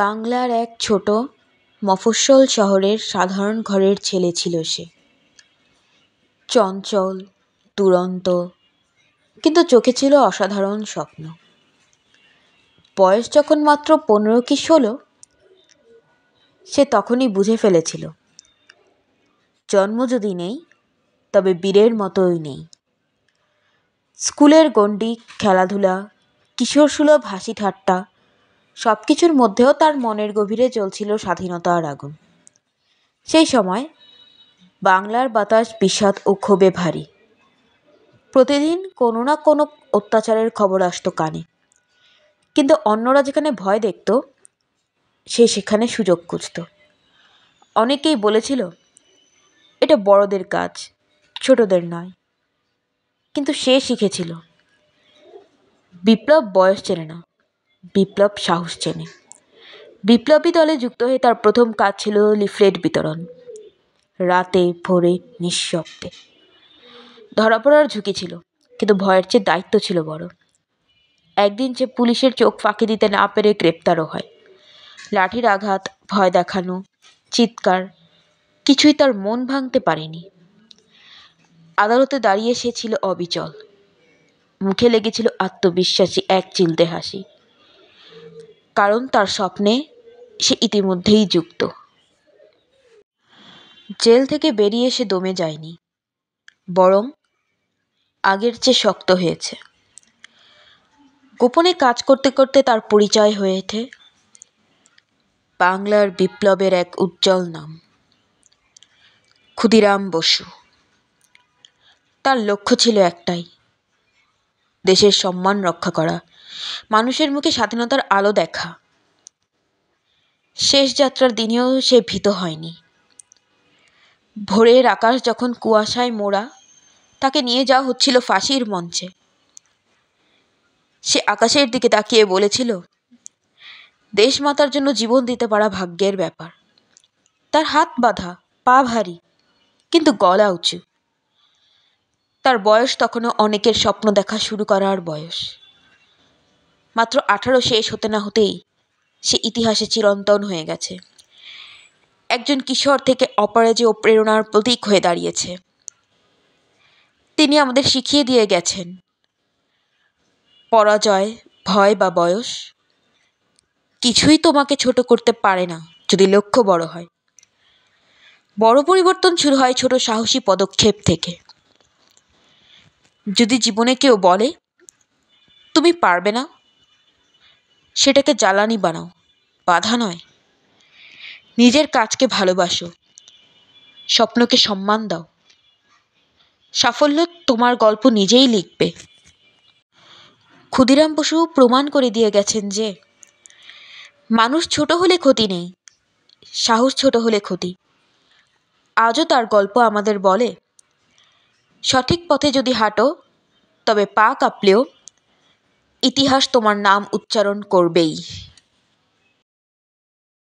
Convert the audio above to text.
বাংলার এক ছোট মফস্বল শহরের সাধারণ ঘরের ছেলে ছিল সে। চঞ্চল, দুরন্ত, কিন্তু চোখে ছিল অসাধারণ স্বপ্ন। বয়স যখন মাত্র 15 কি 16, সে তখনই বুঝে ফেলেছিল, জন্ম যদি নেই তবে বীরের মতোই নেই। স্কুলের গণ্ডি, খেলাধুলা, কিশোরসুলভ হাসি ঠাট্টা সব কিছুর মধ্যেও তার মনের গভীরে জ্বলছিল স্বাধীনতার আগুন। সেই সময় বাংলার বাতাস বিষাদ ও ক্ষোভে ভারী। প্রতিদিন কোনো না কোনো অত্যাচারের খবর আসতো কানে, কিন্তু অন্যরা যেখানে ভয় দেখত, সে সেখানে সুযোগ খুঁজত। অনেকেই বলেছিল, এটা বড়দের কাজ, ছোটদের নয়। কিন্তু সে শিখেছিল, বিপ্লব বয়স চেনে না, বিপ্লব সাহস চেনে। বিপ্লবী দলে যুক্ত হয়ে তার প্রথম কাজ ছিল লিফলেট বিতরণ। রাতে, ভোরে, নিঃশব্দে। ধরা পড়ার ঝুঁকি ছিল, কিন্তু ভয়ের চেয়ে দায়িত্ব ছিল বড়। একদিন সে পুলিশের চোখ ফাঁকি দিতে না পেরে গ্রেপ্তারও হয়। লাঠির আঘাত, ভয় দেখানো, চিৎকার, কিছুই তার মন ভাঙতে পারেনি। আদালতে দাঁড়িয়ে সে ছিল অবিচল। মুখে লেগেছিল আত্মবিশ্বাসী এক চিলতে হাসি, কারণ তার স্বপ্নে সে ইতিমধ্যেই যুক্ত। জেল থেকে বেরিয়ে সে দমে যায়নি, বরং আগের চেয়ে শক্ত হয়েছে। গোপনে কাজ করতে করতে তার পরিচয় হয়ে ওঠে বাংলার বিপ্লবের এক উজ্জ্বল নাম, ক্ষুদিরাম বসু। তার লক্ষ্য ছিল একটাই, দেশের সম্মান রক্ষা করা, মানুষের মুখে স্বাধীনতার আলো দেখা। শেষ যাত্রার দিনেও সে ভীত হয়নি। ভোরের আকাশ যখন কুয়াশায় মোড়া, তাকে নিয়ে যাওয়া হচ্ছিল ফাঁসির মঞ্চে। সে আকাশের দিকে তাকিয়ে বলেছিল, দেশমাতার জন্য জীবন দিতে পারা ভাগ্যের ব্যাপার। তার হাত বাঁধা, পা ভারী, কিন্তু গলা উঁচু। তার বয়স তখনও অনেকের স্বপ্ন দেখা শুরু করার বয়স। মাত্র 18 শেষ হতে না হতেই সে ইতিহাসে চিরন্তন হয়ে গেছে। একজন কিশোর থেকে অপরাজেয় প্রেরণার প্রতীক হয়ে দাঁড়িয়েছে। তিনি আমাদের শিখিয়ে দিয়ে গেছেন, পরাজয়, ভয় বা বয়স কিছুই তোমাকে ছোট করতে পারে না যদি লক্ষ্য বড় হয়। বড় পরিবর্তন শুরু হয় ছোট সাহসী পদক্ষেপ থেকে। যদি জীবনে কেউ বলে তুমি পারবে না, সেটাকে জ্বালানি বানাও, বাধা নয়। নিজের কাজকে ভালোবাসো, স্বপ্নকে সম্মান দাও। সাফল্য তোমার গল্প নিজেই লিখবে। ক্ষুদিরাম বসু প্রমাণ করে দিয়ে গেছেন যে মানুষ ছোট হলে ক্ষতি নেই, সাহস ছোট হলে ক্ষতি। আজও তার গল্প আমাদের বলে, সঠিক পথে যদি হাঁটো, তবে পা কাঁপলেও ইতিহাস তোমার নাম উচ্চারণ করবেই।